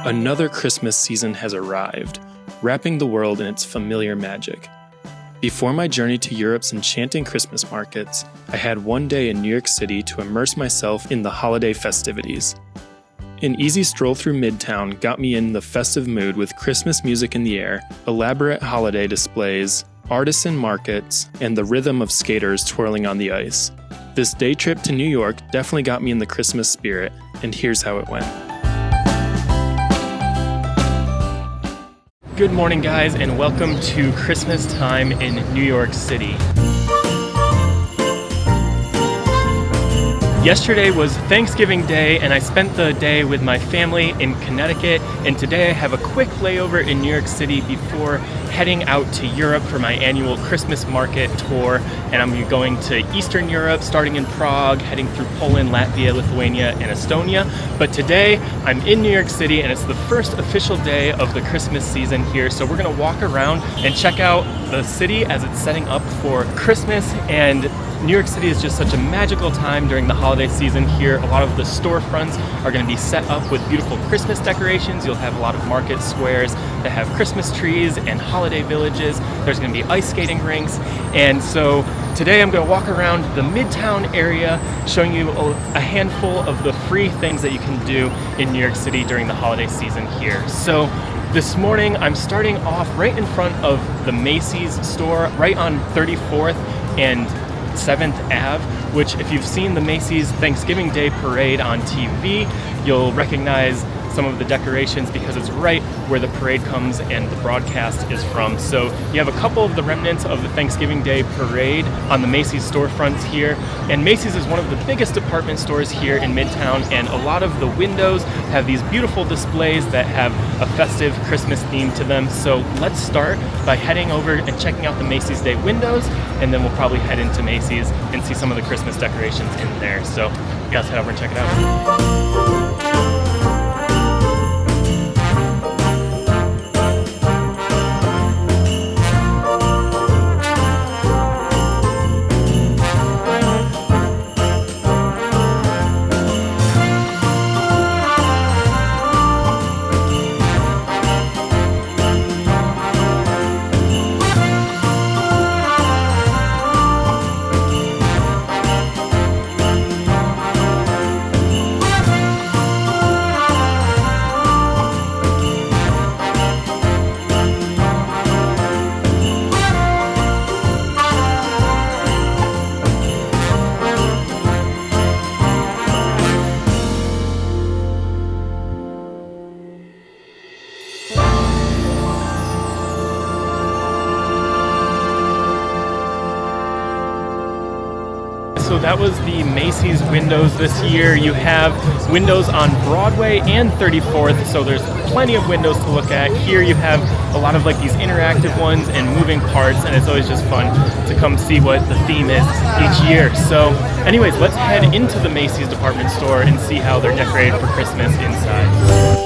Another Christmas season has arrived, wrapping the world in its familiar magic. Before my journey to Europe's enchanting Christmas markets, I had one day in New York City to immerse myself in the holiday festivities. An easy stroll through Midtown got me in the festive mood with Christmas music in the air, elaborate holiday displays, artisan markets, and the rhythm of skaters twirling on the ice. This day trip to New York definitely got me in the Christmas spirit, and here's how it went. Good morning, guys, and welcome to Christmas time in New York City. Yesterday was Thanksgiving Day, and I spent the day with my family in Connecticut, and today I have a quick layover in New York City before heading out to Europe for my annual Christmas market tour. And I'm going to Eastern Europe, starting in Prague, heading through Poland, Latvia, Lithuania, and Estonia. But today I'm in New York City, and it's the first official day of the Christmas season here. So we're gonna walk around and check out the city as it's setting up for Christmas. And New York City is just such a magical time during the holiday season here. A lot of the storefronts are going to be set up with beautiful Christmas decorations. You'll have a lot of market squares that have Christmas trees and holiday villages. There's going to be ice skating rinks. And so today I'm going to walk around the Midtown area, showing you a handful of the free things that you can do in New York City during the holiday season here. So this morning I'm starting off right in front of the Macy's store, right on 34th and 7th Ave, which if you've seen the Macy's Thanksgiving Day Parade on TV, you'll recognize some of the decorations because it's right where the parade comes and the broadcast is from. So you have a couple of the remnants of the Thanksgiving Day Parade on the Macy's storefronts here. And Macy's is one of the biggest department stores here in Midtown, and a lot of the windows have these beautiful displays that have a festive Christmas theme to them. So let's start by heading over and checking out the Macy's Day windows, and then we'll probably head into Macy's and see some of the Christmas decorations in there. So you guys head over and check it out. So that was the Macy's windows this year. You have windows on Broadway and 34th, so there's plenty of windows to look at. Here you have a lot of like these interactive ones and moving parts, and it's always just fun to come see what the theme is each year. So anyways, let's head into the Macy's department store and see how they're decorated for Christmas inside.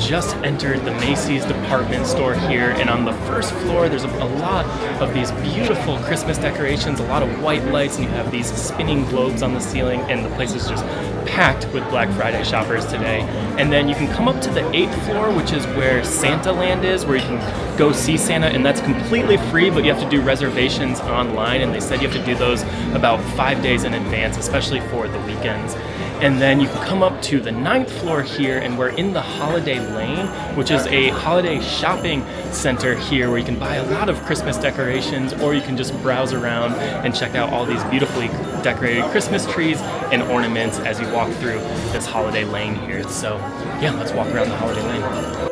Just entered the Macy's department store here, and on the first floor there's a lot of these beautiful Christmas decorations, a lot of white lights, and you have these spinning globes on the ceiling, and the place is just packed with Black Friday shoppers today. And then you can come up to the 8th floor, which is where Santa Land is, where you can go see Santa, and that's completely free, but you have to do reservations online, and they said you have to do those about 5 days in advance, especially for the weekends. And then you can come up to the 9th floor here, and we're in the Holiday Lane, which is a holiday shopping center here where you can buy a lot of Christmas decorations, or you can just browse around and check out all these beautifully decorated Christmas trees and ornaments as you walk through this Holiday Lane here. So yeah, let's walk around the Holiday Lane.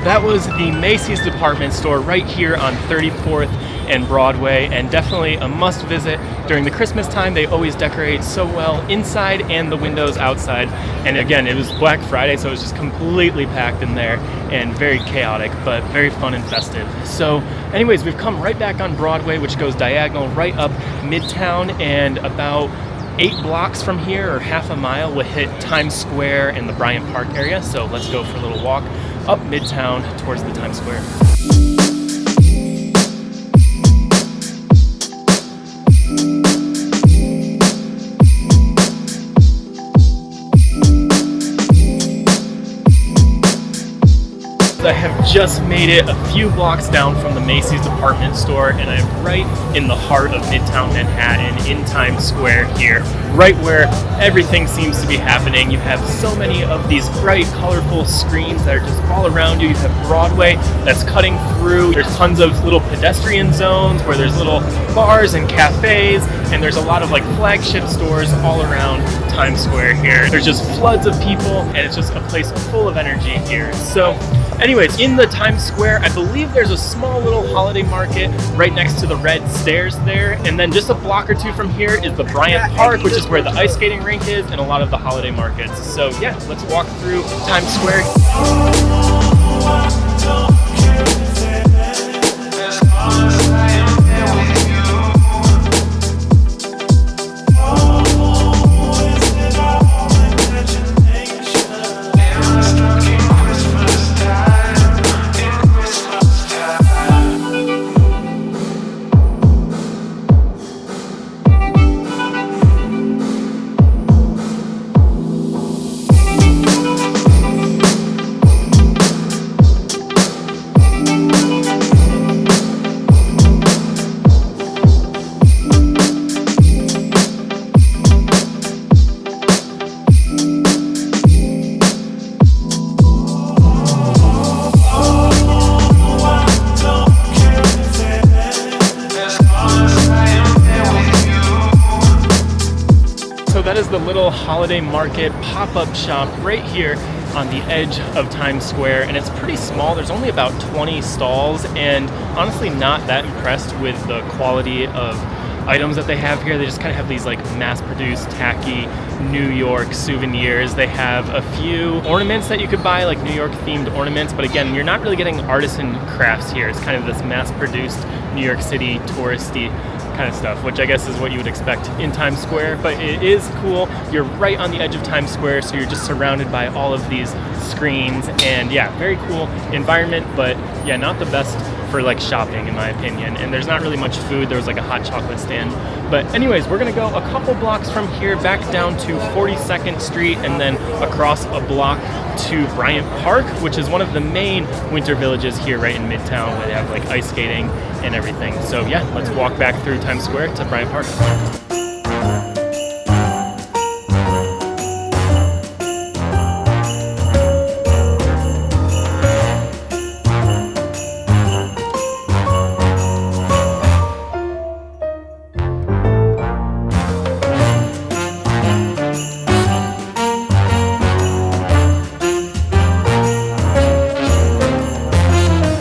that was the Macy's department store right here on 34th and Broadway, and definitely a must visit during the Christmas time. They always decorate so well inside and the windows outside. And again, it was Black Friday, so it was just completely packed in there and very chaotic, but very fun and festive. So anyways, we've come right back on Broadway, which goes diagonal right up Midtown, and about 8 blocks from here, or half a mile, we'll hit Times Square and the Bryant Park area. So let's go for a little walk up Midtown towards the Times Square. I have just made it a few blocks down from the Macy's department store, and I'm right in the heart of Midtown Manhattan in Times Square here, right where everything seems to be happening. You have so many of these bright, colorful screens that are just all around you. You have Broadway that's cutting through. There's tons of little pedestrian zones where there's little bars and cafes, and there's a lot of like flagship stores all around Times Square here. There's just floods of people, and it's just a place full of energy here. So anyways, in the Times Square, I believe there's a small little holiday market right next to the red stairs there. And then just a block or two from here is the Bryant Park, which is where the ice skating rink is and a lot of the holiday markets. So yeah, let's walk through Times Square. That is the little holiday market pop-up shop right here on the edge of Times Square, and it's pretty small. There's only about 20 stalls, and honestly not that impressed with the quality of items that they have here. They just kind of have these like mass-produced, tacky New York souvenirs. They have a few ornaments that you could buy, like New York themed ornaments, but again, you're not really getting artisan crafts here. It's kind of this mass-produced New York City touristy kind of stuff, which I guess is what you would expect in Times Square, but it is cool. You're right on the edge of Times Square, so you're just surrounded by all of these screens, and yeah, very cool environment, but yeah, not the best for like shopping in my opinion. And there's not really much food. There was like a hot chocolate stand, but anyways, we're gonna go a couple blocks from here back down to 42nd Street and then across a block to Bryant Park, which is one of the main winter villages here right in Midtown, where they have like ice skating and everything. So yeah, let's walk back through Times Square to Bryant Park.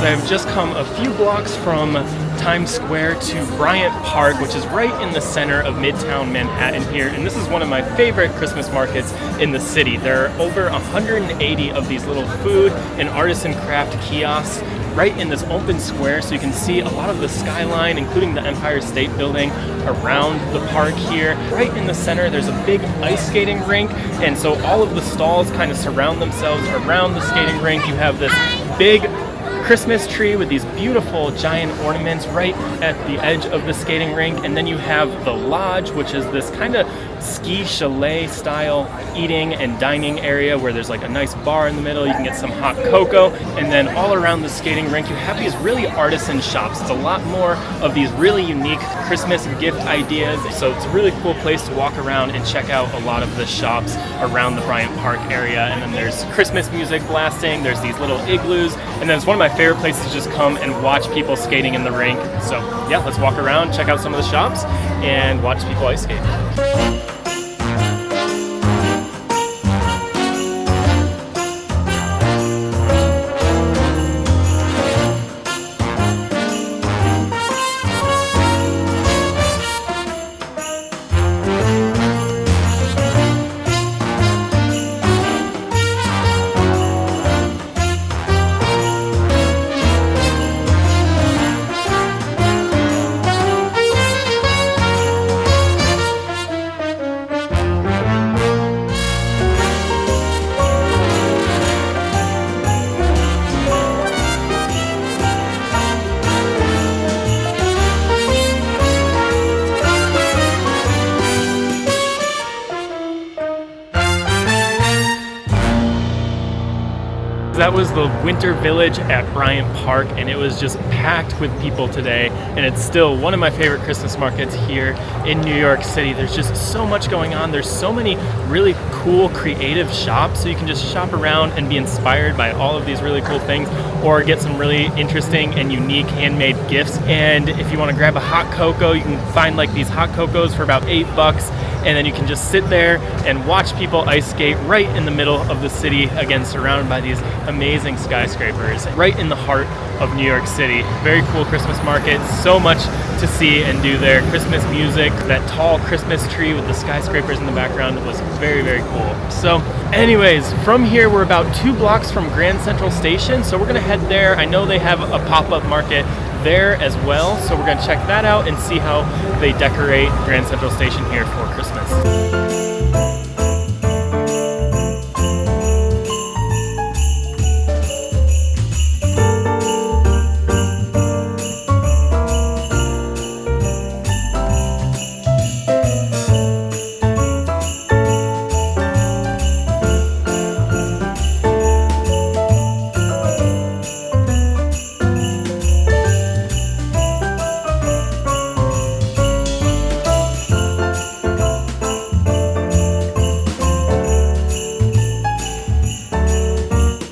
I've just come a few blocks from Times Square to Bryant Park, which is right in the center of Midtown Manhattan here, and this is one of my favorite Christmas markets in the city. There are over 180 of these little food and artisan craft kiosks right in this open square, so you can see a lot of the skyline, including the Empire State Building around the park here. Right in the center, there's a big ice skating rink, and so all of the stalls kind of surround themselves around the skating rink. You have this big Christmas tree with these beautiful giant ornaments right at the edge of the skating rink, and then you have the lodge, which is this kind of ski chalet style eating and dining area where there's like a nice bar in the middle. You can get some hot cocoa, and then all around the skating rink you have these really artisan shops. It's a lot more of these really unique Christmas gift ideas, so it's a really cool place to walk around and check out a lot of the shops around the Bryant Park area. And then there's Christmas music blasting, there's these little igloos, and then it's one of my favorite places to just come and watch people skating in the rink. So yeah, let's walk around, check out some of the shops, and watch people ice skate. was the Winter Village at Bryant Park, and it was just packed with people today, and it's still one of my favorite Christmas markets here in New York City. There's just so much going on. There's so many really cool creative shops, so you can just shop around and be inspired by all of these really cool things, or get some really interesting and unique handmade gifts. And if you want to grab a hot cocoa, you can find like these hot cocos for about $8, and then you can just sit there and watch people ice skate right in the middle of the city, again surrounded by these amazing skyscrapers right in the heart of New York City. Very cool Christmas market, so much to see and do there. Christmas music, that tall Christmas tree with the skyscrapers in the background was very, very cool. So anyways, from here we're about 2 blocks from Grand Central Station, so we're gonna head there. I know they have a pop-up market there as well, so we're gonna check that out and see how they decorate Grand Central Station here for Christmas.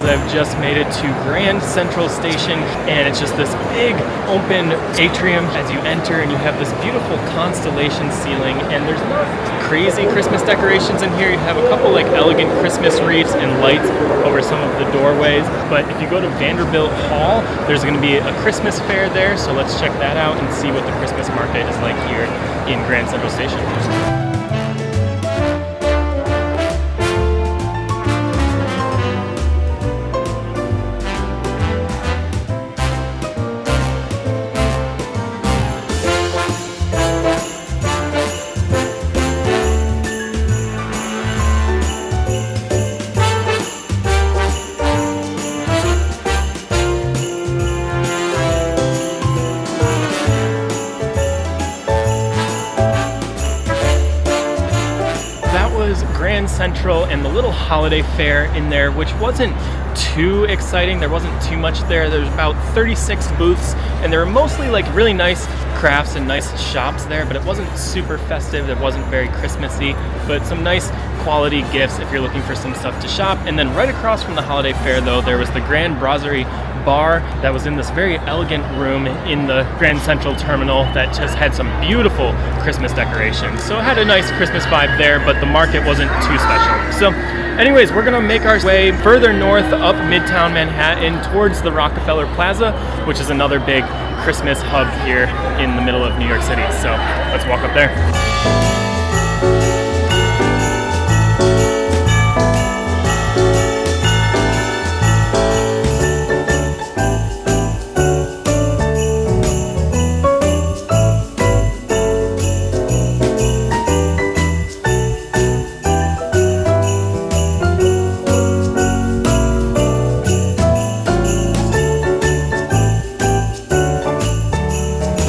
I've just made it to Grand Central Station, and it's just this big open atrium as you enter, and you have this beautiful constellation ceiling, and there's not crazy Christmas decorations in here. You have a couple like elegant Christmas wreaths and lights over some of the doorways, but if you go to Vanderbilt Hall, there's going to be a Christmas fair there, so let's check that out and see what the Christmas market is like here in Grand Central Station. Grand Central and the little holiday fair in there, which wasn't too exciting. There wasn't too much there. There's about 36 booths, and there were mostly like really nice crafts and nice shops there, but it wasn't super festive. It wasn't very Christmassy, but some nice quality gifts if you're looking for some stuff to shop. And then right across from the holiday fair though, there was the Grand Brasserie bar that was in this very elegant room in the Grand Central Terminal that just had some beautiful Christmas decorations. So it had a nice Christmas vibe there, but the market wasn't too special. So anyways, we're gonna make our way further north up Midtown Manhattan towards the Rockefeller Plaza, which is another big Christmas hub here in the middle of New York City. So let's walk up there.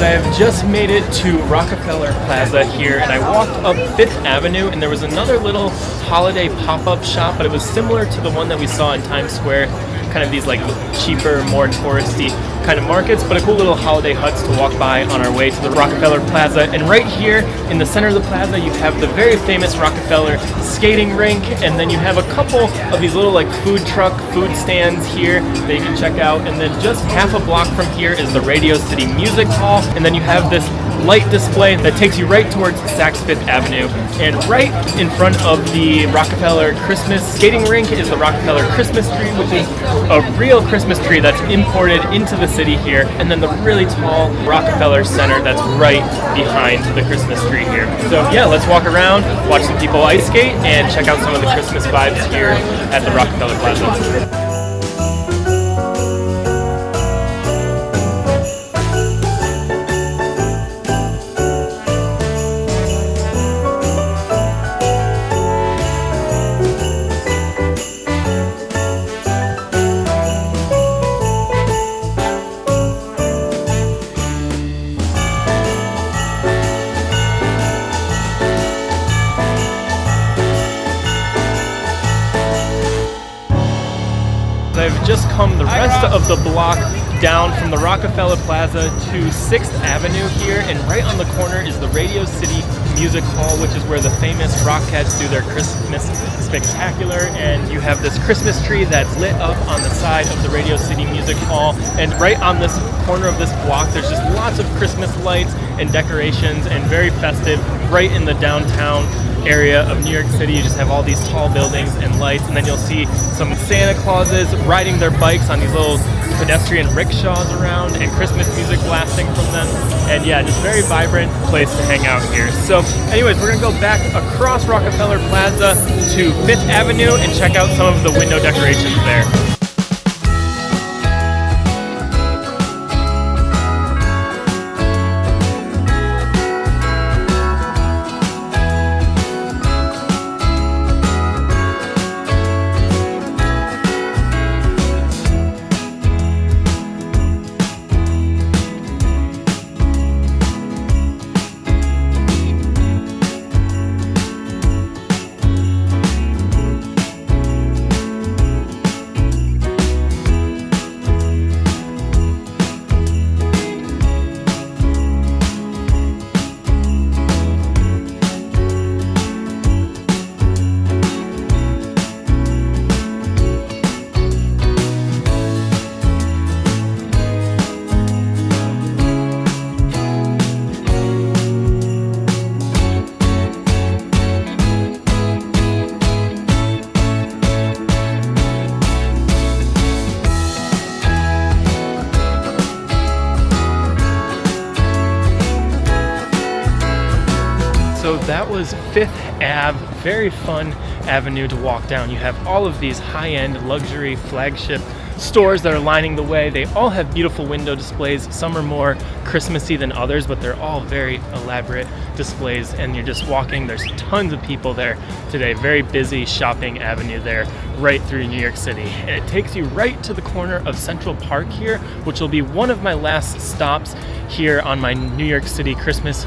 I've just made it to Rockefeller Plaza here, and I walked up 5th Avenue, and there was another little holiday pop-up shop, but it was similar to the one that we saw in Times Square, kind of these like cheaper, more touristy kind of markets, but a cool little holiday huts to walk by on our way to the Rockefeller Plaza. And right here in the center of the plaza, you have the very famous Rockefeller skating rink, and then you have a couple of these little like food stands here that you can check out. And then just half a block from here is the Radio City Music Hall, and then you have this light display that takes you right towards Saks Fifth Avenue. And right in front of the Rockefeller Christmas skating rink is the Rockefeller Christmas tree, which is a real Christmas tree that's imported into the city here. And then the really tall Rockefeller Center that's right behind the Christmas tree here. So yeah, let's walk around, watch some people ice skate, and check out some of the Christmas vibes here at the Rockefeller Plaza. rest of the block down from the Rockefeller Plaza to 6th Avenue here, and right on the corner is the Radio City Music Hall, which is where the famous Rockettes do their Christmas spectacular. And you have this Christmas tree that's lit up on the side of the Radio City Music Hall, and right on this corner of this block there's just lots of Christmas lights and decorations, and very festive right in the downtown area of New York City. You just have all these tall buildings and lights, and then you'll see some Santa Clauses riding their bikes on these little pedestrian rickshaws around, and Christmas music blasting from them. And yeah, just very vibrant place to hang out here. So anyways, we're gonna go back across Rockefeller Plaza to 5th Avenue and check out some of the window decorations there. So that was 5th Ave, very fun avenue to walk down. You have all of these high-end luxury flagship stores that are lining the way. They all have beautiful window displays. Some are more Christmassy than others, but they're all very elaborate displays, and you're just walking. There's tons of people there today. Very busy shopping avenue there right through New York City. And it takes you right to the corner of Central Park here, which will be one of my last stops here on my New York City Christmas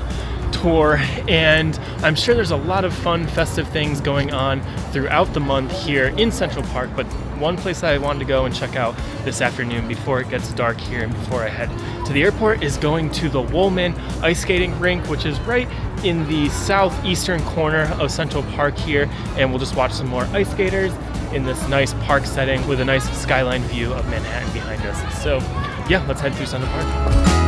tour. And I'm sure there's a lot of fun festive things going on throughout the month here in Central Park, but one place that I wanted to go and check out this afternoon before it gets dark here and before I head to the airport is going to the Woolman ice skating rink, which is right in the southeastern corner of Central Park here, and we'll just watch some more ice skaters in this nice park setting with a nice skyline view of Manhattan behind us. So yeah, let's head through Central Park.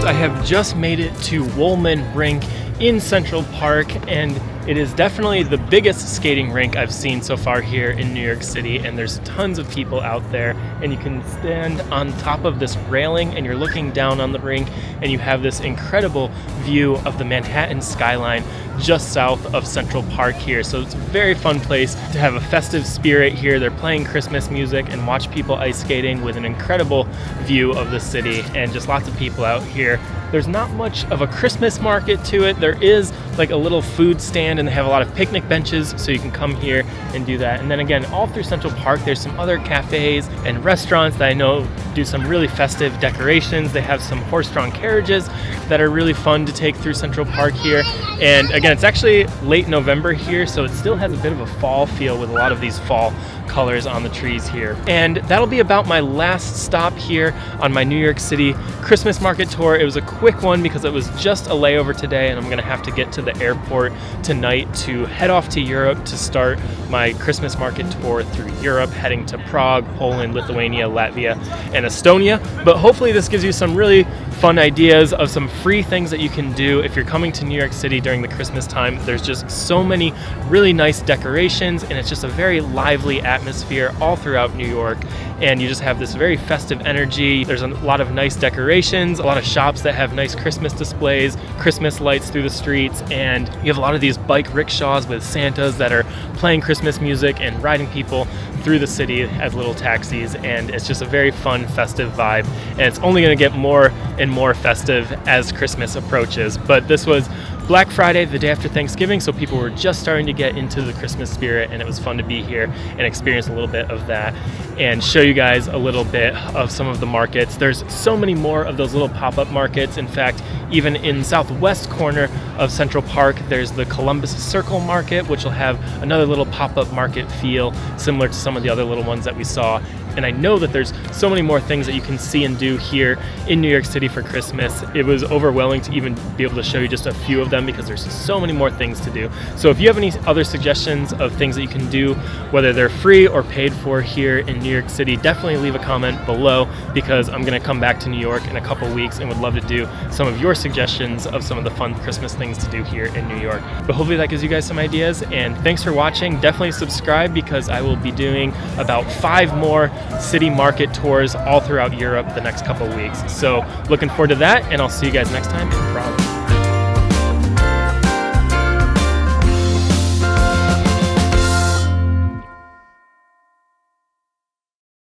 I have just made it to Woolman Rink in Central Park, and it is definitely the biggest skating rink I've seen so far here in New York City, and there's tons of people out there, and you can stand on top of this railing and you're looking down on the rink, and you have this incredible view of the Manhattan skyline just south of Central Park here. So it's a very fun place to have a festive spirit here. They're playing Christmas music and watch people ice skating with an incredible view of the city, and just lots of people out here. There's not much of a Christmas market to it. There is like a little food stand, and they have a lot of picnic benches, so you can come here and do that. And then again, all through Central Park, there's some other cafes and restaurants that I know do some really festive decorations. They have some horse-drawn carriages that are really fun to take through Central Park here. And again, it's actually late November here, so it still has a bit of a fall feel with a lot of these fall colors on the trees here. And that'll be about my last stop here on my New York City Christmas market tour. It was a quick one because it was just a layover today, and I'm gonna have to get to the airport tonight to head off to Europe to start my Christmas market tour through Europe, heading to Prague, Poland, Lithuania, Latvia, and Estonia. But hopefully this gives you some really fun ideas of some free things that you can do if you're coming to New York City during the Christmas time. There's just so many really nice decorations, and it's just a very lively atmosphere all throughout New York, and you just have this very festive energy. There's a lot of nice decorations, a lot of shops that have nice Christmas displays, Christmas lights through the streets, and you have a lot of these bike rickshaws with Santas that are playing Christmas music and riding people through the city as little taxis, and it's just a very fun, festive vibe, and it's only going to get more and more festive as Christmas approaches. But this was Black Friday, the day after Thanksgiving, so people were just starting to get into the Christmas spirit, and it was fun to be here and experience a little bit of that and show you guys a little bit of some of the markets. There's so many more of those little pop-up markets. In fact, even in southwest corner of Central Park, there's the Columbus Circle Market, which will have another little pop-up market feel similar to some of the other little ones that we saw. And I know that there's so many more things that you can see and do here in New York City for Christmas. It was overwhelming to even be able to show you just a few of them because there's so many more things to do. So if you have any other suggestions of things that you can do, whether they're free or paid for here in New York City, definitely leave a comment below, because I'm gonna come back to New York in a couple weeks and would love to do some of your suggestions of some of the fun Christmas things to do here in New York. But hopefully that gives you guys some ideas, and thanks for watching. Definitely subscribe, because I will be doing about 5 more city market tours all throughout Europe the next couple weeks. So looking forward to that, and I'll see you guys next time in Prague.